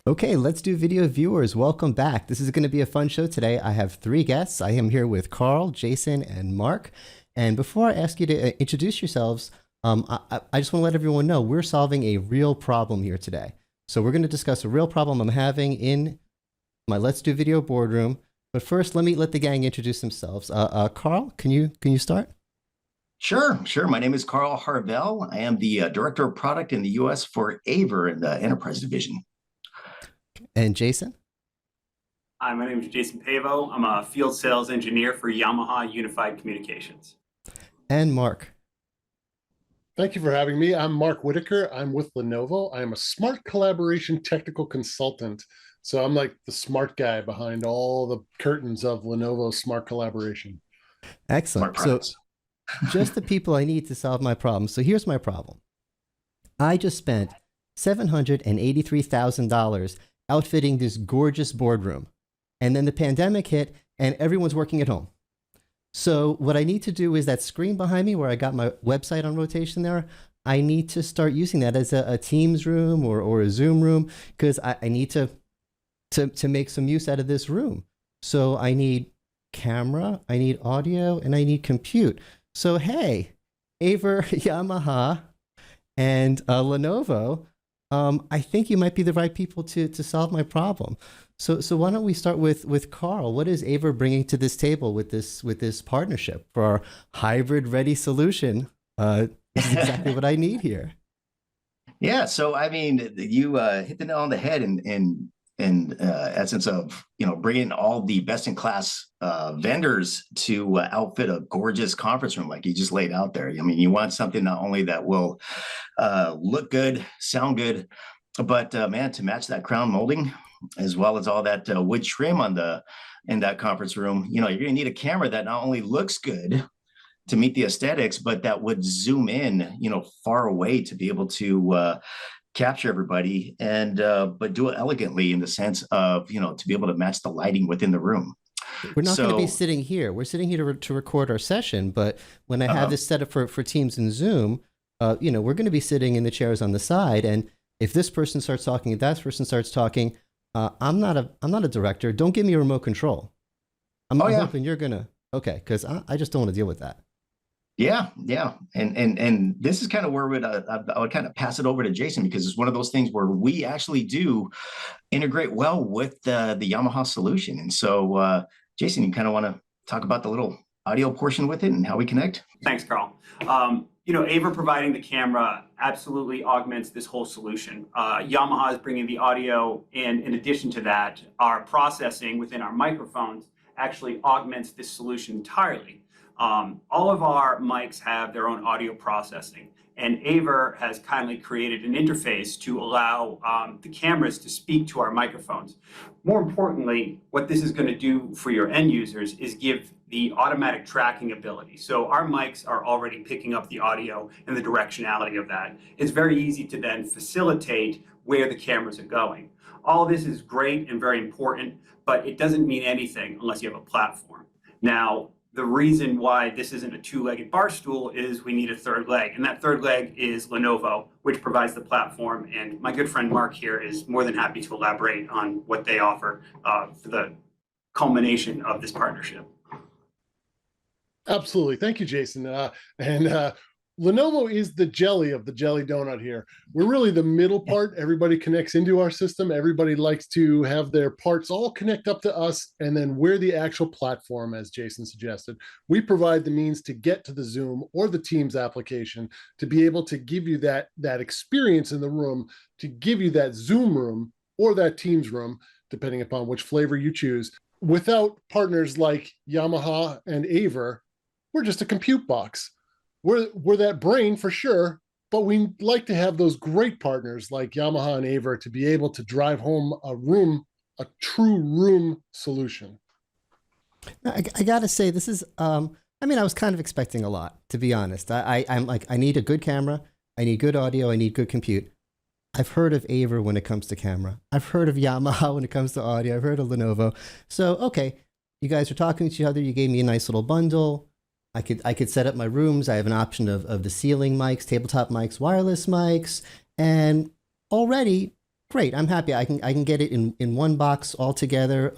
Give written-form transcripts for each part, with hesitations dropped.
Okay, let's do video viewers. Welcome back. This is going to be a fun show today. I have three guests. I am here with Carl, Jason, and Mark. And before I ask you to introduce yourselves, I just want to let everyone know we're solving a real problem here today. So we're going to discuss a real problem I'm having in my Let's Do Video boardroom. But first, let the gang introduce themselves. Carl, can you start? Sure. My name is Carl Harvell. I am the Director of Product in the U.S. for AVer in the Enterprise Division. And Jason? Hi, my name is Jason Pavao. I'm a field sales engineer for Yamaha Unified Communications. And Mark? Thank you for having me. I'm Mark Whittaker. I'm with Lenovo. I am a smart collaboration technical consultant. So I'm like the smart guy behind all the curtains of Lenovo smart collaboration. Excellent. So just the people I need to solve my problem. So here's my problem. I just spent $783,000 outfitting this gorgeous boardroom. And then the pandemic hit and everyone's working at home. So what I need to do is that screen behind me where I got my website on rotation there, I need to start using that as a Teams room or a Zoom room because I need to make some use out of this room. So I need camera, I need audio, and I need compute. So hey, AVer, Yamaha, and Lenovo, I think you might be the right people to solve my problem. So why don't we start with Carl? What is AVer bringing to this table with this partnership for our hybrid ready solution? This is exactly what I need here. Yeah, so I mean, you hit the nail on the head in essence of bringing all the best in class vendors to outfit a gorgeous conference room like you just laid out there. I mean, you want something not only that will look good, sound good, but man, to match that crown molding as well as all that wood trim in that conference room, you're going to need a camera that not only looks good to meet the aesthetics, but that would zoom in, far away to be able to capture everybody and but do it elegantly in the sense of to be able to match the lighting within the room. We're not going to be sitting here. We're sitting here to record our session, but when I have this set up for Teams and Zoom, we're going to be sitting in the chairs on the side, and if this person starts talking and that person starts talking, I'm not a director. Don't give me a remote control. I'm hoping you're gonna because I just don't want to deal with that. Yeah. And this is kind of where I would kind of pass it over to Jason, because it's one of those things where we actually do integrate well with the Yamaha solution. And so, Jason, you kind of want to talk about the little audio portion with it and how we connect? Thanks, Carl. AVer providing the camera absolutely augments this whole solution. Yamaha is bringing the audio, and in addition to that, our processing within our microphones actually augments this solution entirely. All of our mics have their own audio processing, and AVer has kindly created an interface to allow the cameras to speak to our microphones. More importantly, what this is going to do for your end users is give the automatic tracking ability. So our mics are already picking up the audio and the directionality of that. It's very easy to then facilitate where the cameras are going. All this is great and very important, but it doesn't mean anything unless you have a platform. Now, the reason why this isn't a two-legged bar stool is we need a third leg, and that third leg is Lenovo, which provides the platform, and my good friend Mark here is more than happy to elaborate on what they offer for the culmination of this partnership. Absolutely. Thank you, Jason. Lenovo is the jelly of the jelly donut here. We're really the middle part. Everybody connects into our system. Everybody likes to have their parts all connect up to us, and then we're the actual platform, as Jason suggested. We provide the means to get to the Zoom or the Teams application to be able to give you that experience in the room, to give you that Zoom room or that Teams room, depending upon which flavor you choose. Without partners like Yamaha and AVer, we're just a compute box. We're that brain for sure, but we like to have those great partners like Yamaha and AVer to be able to drive home a true room solution. I gotta say, this is, I was kind of expecting a lot, to be honest. I'm like, I need a good camera, I need good audio, I need good compute. I've heard of AVer when it comes to camera. I've heard of Yamaha when it comes to audio. I've heard of Lenovo. So, okay, you guys are talking to each other. You gave me a nice little bundle. I could set up my rooms. I have an option of the ceiling mics, tabletop mics, wireless mics, and already great. I'm happy. I can get it in one box all together.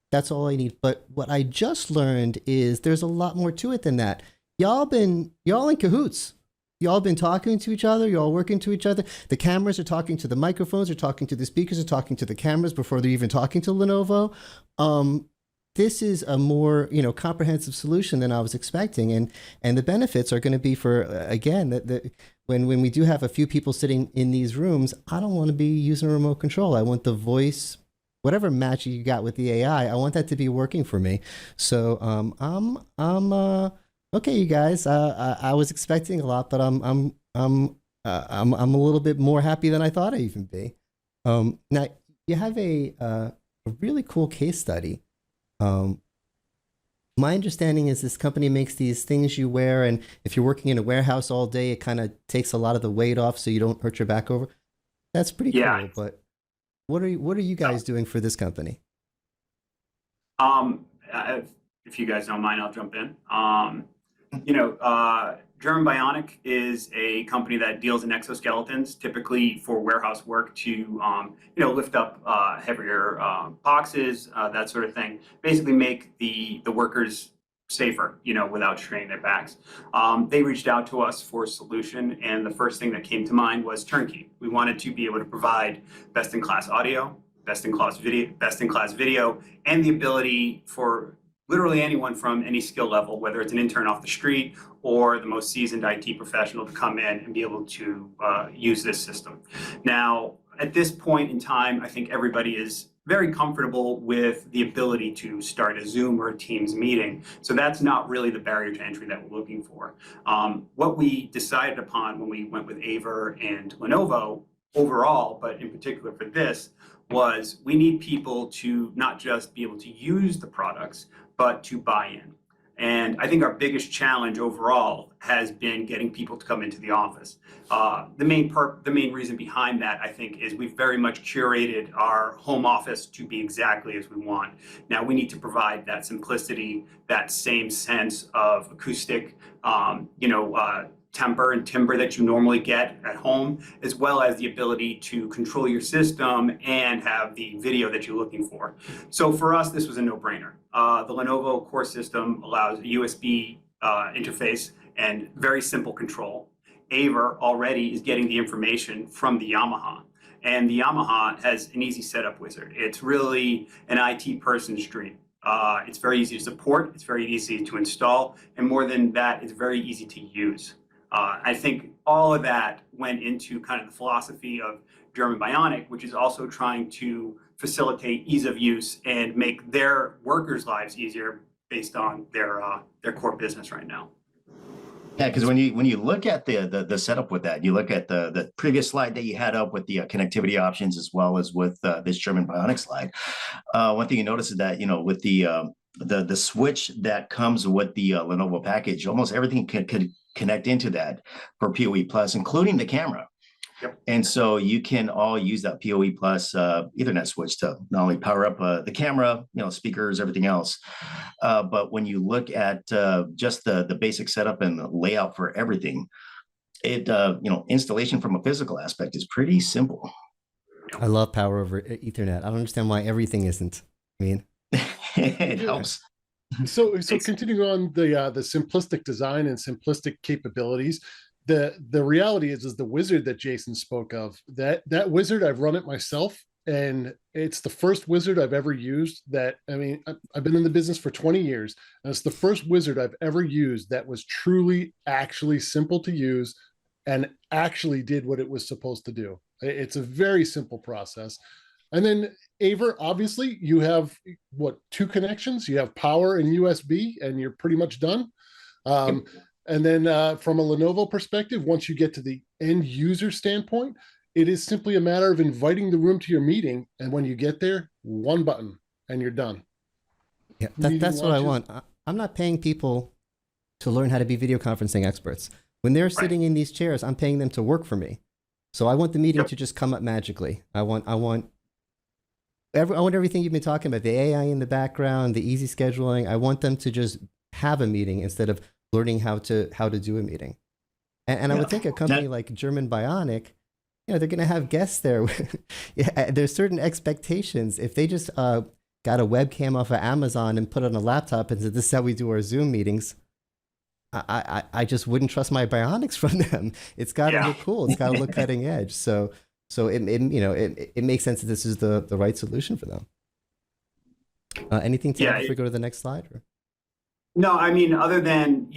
That's all I need. But what I just learned is there's a lot more to it than that. Y'all in cahoots. Y'all been talking to each other. Y'all working to each other. The cameras are talking to the microphones, are talking to the speakers, are talking to the cameras before they're even talking to Lenovo. This is a more comprehensive solution than I was expecting, and the benefits are going to be for again when we do have a few people sitting in these rooms. I don't want to be using a remote control. I want the voice, whatever magic you got with the AI. I want that to be working for me. So I'm okay, you guys. I was expecting a lot, but I'm a little bit more happy than I thought I'd even be. Now you have a really cool case study. My understanding is this company makes these things you wear, and if you're working in a warehouse all day, it kind of takes a lot of the weight off, so you don't hurt your back over. That's pretty cool. But what are you guys doing for this company? If you guys don't mind, I'll jump in. German Bionic is a company that deals in exoskeletons, typically for warehouse work to, lift up heavier boxes, that sort of thing. Basically, make the workers safer, without straining their backs. They reached out to us for a solution, and the first thing that came to mind was turnkey. We wanted to be able to provide best-in-class audio, best-in-class video, and the ability for literally anyone from any skill level, whether it's an intern off the street or the most seasoned IT professional, to come in and be able to use this system. Now, at this point in time, I think everybody is very comfortable with the ability to start a Zoom or a Teams meeting. So that's not really the barrier to entry that we're looking for. What we decided upon when we went with AVer and Lenovo overall, but in particular for this, was we need people to not just be able to use the products, but to buy in. And I think our biggest challenge overall has been getting people to come into the office. The main reason behind that, I think, is we've very much curated our home office to be exactly as we want. Now we need to provide that simplicity, that same sense of acoustic, temper and timbre that you normally get at home, as well as the ability to control your system and have the video that you're looking for. So for us, this was a no-brainer. The Lenovo core system allows a USB interface and very simple control. AVer already is getting the information from the Yamaha, and the Yamaha has an easy setup wizard. It's really an IT person's dream. It's very easy to support, it's very easy to install, and more than that, it's very easy to use. I think all of that went into kind of the philosophy of German Bionic, which is also trying to facilitate ease of use and make their workers' lives easier based on their core business right now. Yeah, because when you look at the setup with that, you look at the previous slide that you had up with the connectivity options, as well as with this German Bionic slide. One thing you notice is that with the switch that comes with the Lenovo package, almost everything can connect into that for PoE Plus, including the camera. Yep. And so you can all use that PoE Plus Ethernet switch to not only power up the camera, speakers, everything else. But when you look at just the basic setup and the layout for everything, it installation from a physical aspect is pretty simple. I love power over Ethernet. I don't understand why everything isn't. I mean, it helps. So continuing on the simplistic design and simplistic capabilities, the reality is the wizard that Jason spoke of. That wizard, I've run it myself, and it's the first wizard I've ever used. I've been in the business for 20 years, and it's the first wizard I've ever used that was truly, actually simple to use, and actually did what it was supposed to do. It's a very simple process. And then AVer, obviously, you have two connections? You have power and USB, and you're pretty much done. And then from a Lenovo perspective, once you get to the end user standpoint, it is simply a matter of inviting the room to your meeting. And when you get there, one button and you're done. Yeah, that's what I want. I'm not paying people to learn how to be video conferencing experts. When they're sitting in these chairs, I'm paying them to work for me. So I want the meeting to just come up magically. I want everything you've been talking about, the AI in the background, the easy scheduling. I want them to just have a meeting instead of learning how to do a meeting. And I would think a company like German Bionic they're going to have guests there. Yeah, there's certain expectations. If they just got a webcam off of Amazon and put it on a laptop and said, this is how we do our Zoom meetings, I just wouldn't trust my Bionics from them. It's got to look cool. It's got to look cutting edge. So it makes sense that this is the right solution for them. Anything to add before we go to the next slide? Or? No, I mean, other than,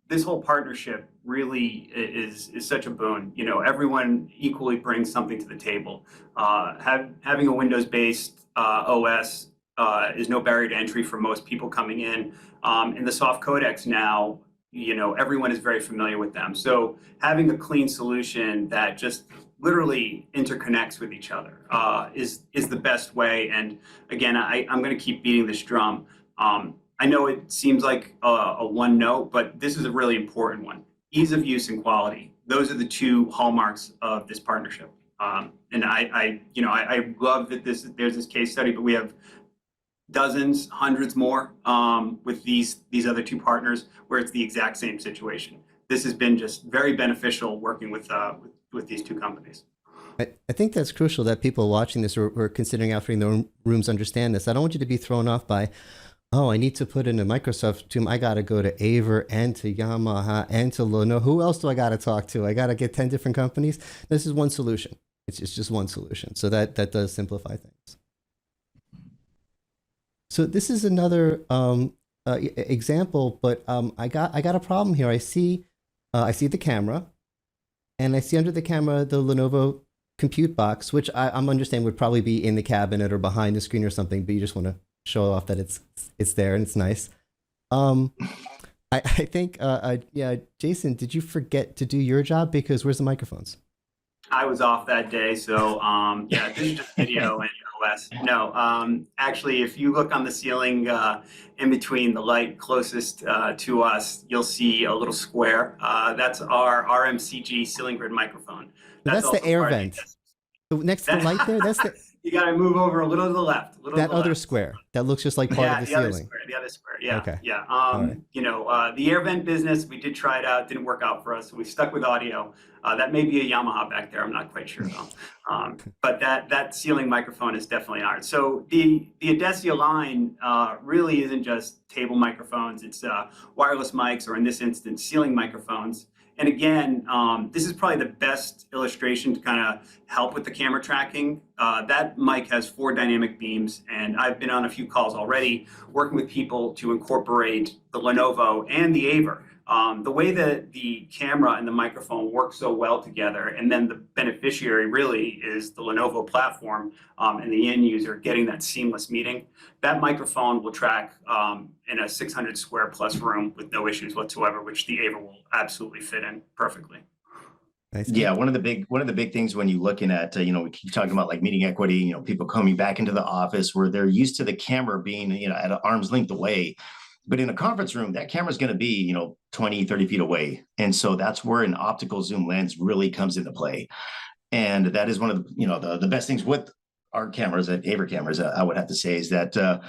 this whole partnership really is such a boon. Everyone equally brings something to the table. Having a Windows-based OS is no barrier to entry for most people coming in. And the soft codecs now, everyone is very familiar with them. So having a clean solution that just literally interconnects with each other is the best way. And again, I'm going to keep beating this drum. I know it seems like a one note, but this is a really important one. Ease of use and quality. Those are the two hallmarks of this partnership. And I love that there's this case study, but we have dozens, hundreds more with these other two partners where it's the exact same situation. This has been just very beneficial working with these two companies. I think that's crucial that people watching this or considering outfitting their own rooms understand this. I don't want you to be thrown off by, oh, I need to put in a Microsoft Zoom. I got to go to AVer and to Yamaha and to Lenovo. Who else do I got to talk to? I got to get 10 different companies. This is one solution. It's just one solution. So that does simplify things. So this is another example, but I got a problem here. I see the camera, and I see under the camera the Lenovo Compute box, which I'm understanding would probably be in the cabinet or behind the screen or something, but you just want to show off that it's there and it's nice. I think Jason, did you forget to do your job? Because where's the microphones? I was off that day, so this is just video and OS. No, actually, if you look on the ceiling in between the light closest to us, you'll see a little square. That's our RMCG ceiling grid microphone. That's the air vent. Next to the light there, that's the. You got to move over a little to the left. That other square that looks just like part of the ceiling. The other square. Yeah. Okay. Yeah. Right. The air vent business, we did try it out. Didn't work out for us. So we stuck with audio. That may be a Yamaha back there. I'm not quite sure though. But that ceiling microphone is definitely ours. So the Adesia line really isn't just table microphones. It's wireless mics, or in this instance, ceiling microphones. And again, this is probably the best illustration to kind of help with the camera tracking. That mic has 4 dynamic beams, and I've been on a few calls already working with people to incorporate the Lenovo and the AVer. The way that the camera and the microphone work so well together, and then the beneficiary really is the Lenovo platform and the end user getting that seamless meeting. That microphone will track in a 600 square plus room with no issues whatsoever, which the AVer will absolutely fit in perfectly. Nice. Yeah, one of the big things when you're looking at we keep talking about like meeting equity, people coming back into the office where they're used to the camera being at an arm's length away. But in a conference room, that camera is going to be, 20, 30 feet away. And so that's where an optical zoom lens really comes into play. And that is one of the, the best things with our cameras, at AVer cameras, I would have to say, is that the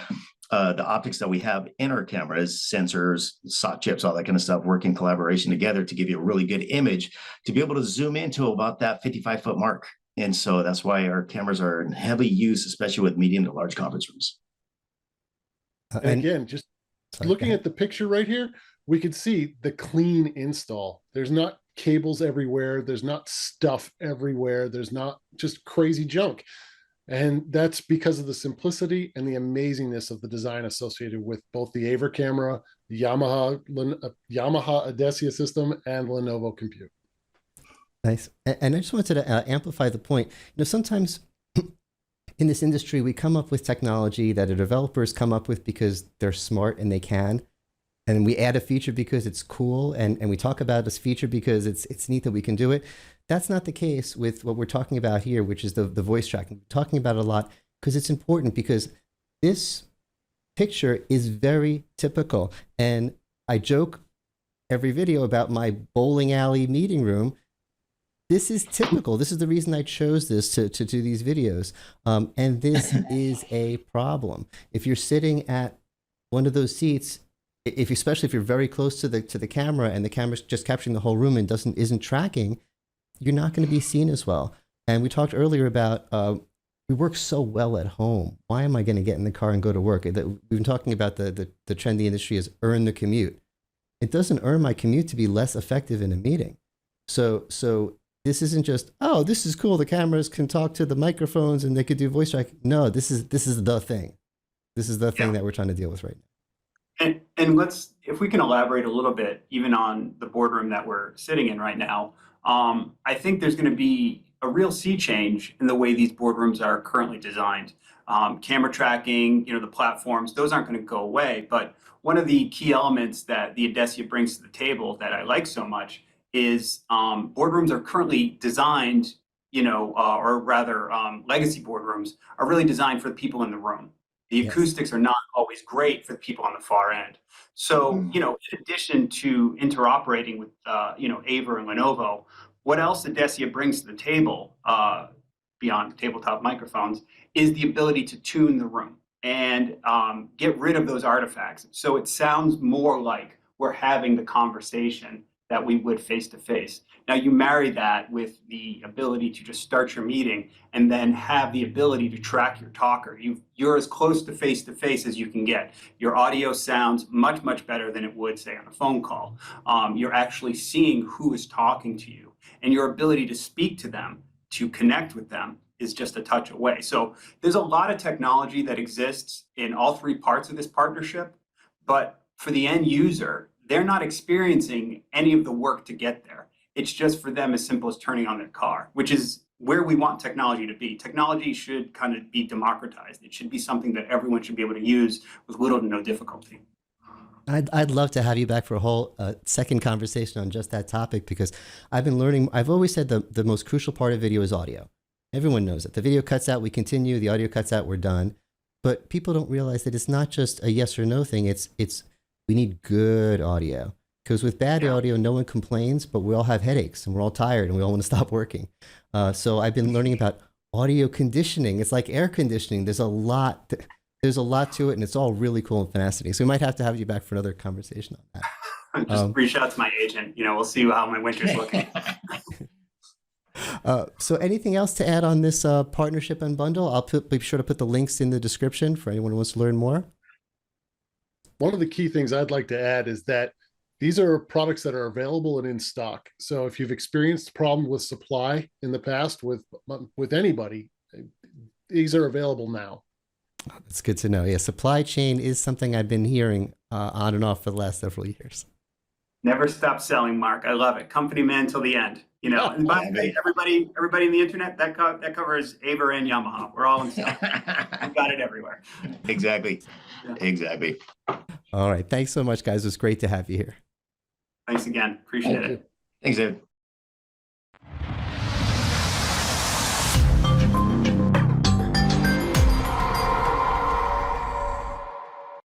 optics that we have in our cameras, sensors, SOC chips, all that kind of stuff, work in collaboration together to give you a really good image to be able to zoom into about that 55-foot mark. And so that's why our cameras are in heavy use, especially with medium to large conference rooms. And again, just looking at the picture right here, we can see the clean install. There's not cables everywhere. There's not stuff everywhere. There's not just crazy junk. And that's because of the simplicity and the amazingness of the design associated with both the AVer camera, the Yamaha Adesia system, and Lenovo Compute. Nice. And I just wanted to amplify the point. Sometimes in this industry, we come up with technology that the developers come up with because they're smart and they can. And we add a feature because it's cool. And we talk about this feature because it's neat that we can do it. That's not the case with what we're talking about here, which is the voice tracking. We're talking about it a lot because it's important, because this picture is very typical. And I joke every video about my bowling alley meeting room. This is typical. This is the reason I chose this to do these videos. And this is a problem. If you're sitting at one of those seats, especially if you're very close to the camera and the camera's just capturing the whole room and isn't tracking, you're not going to be seen as well. And we talked earlier about we work so well at home. Why am I going to get in the car and go to work? We've been talking about the trend in the industry is earn the commute. It doesn't earn my commute to be less effective in a meeting. So this isn't just, oh, this is cool. The cameras can talk to the microphones and they could do voice track. No, this is the thing. This is the thing that we're trying to deal with right now. And let's, if we can elaborate a little bit, even on the boardroom that we're sitting in right now, I think there's going to be a real sea change in the way these boardrooms are currently designed. Camera tracking, the platforms, those aren't going to go away. But one of the key elements that the Adesia brings to the table that I like so much is boardrooms are currently designed, or rather legacy boardrooms are really designed for the people in the room. The acoustics are not always great for the people on the far end. So, in addition to interoperating with, AVer and Lenovo, what else Adesia brings to the table beyond tabletop microphones is the ability to tune the room and get rid of those artifacts. So it sounds more like we're having the conversation that we would face to face. Now you marry that with the ability to just start your meeting and then have the ability to track your talker. You're as close to face as you can get. Your audio sounds much, much better than it would, say, on a phone call. You're actually seeing who is talking to you, and your ability to speak to them, to connect with them, is just a touch away. So there's a lot of technology that exists in all three parts of this partnership, but for the end user, they're not experiencing any of the work to get there. It's just for them as simple as turning on their car, which is where we want technology to be. Technology should kind of be democratized. It should be something that everyone should be able to use with little to no difficulty. I'd love to have you back for a whole second conversation on just that topic, because I've been learning. I've always said the most crucial part of video is audio. Everyone knows it. The video cuts out, we continue. The audio cuts out, we're done. But people don't realize that it's not just a yes or no thing. It's we need good audio, because with bad audio, no one complains, but we all have headaches and we're all tired and we all want to stop working. So I've been learning about audio conditioning. It's like air conditioning. There's a lot to it, and it's all really cool and fascinating. So we might have to have you back for another conversation on that. Just reach out to my agent. We'll see how my winter's looking. So anything else to add on this partnership and bundle? I'll be sure to put the links in the description for anyone who wants to learn more. One of the key things I'd like to add is that these are products that are available and in stock. So if you've experienced problems with supply in the past with anybody, these are available now. That's good to know. Yeah, supply chain is something I've been hearing on and off for the last several years. Never stop selling, Mark. I love it. Company man till the end. And by the way, everybody in the internet, that covers AVer and Yamaha. We're all in sale. We've got it everywhere. Exactly. Yeah. Exactly. All right. Thanks so much, guys. It was great to have you here. Thanks again. Appreciate it. Thanks, Dave.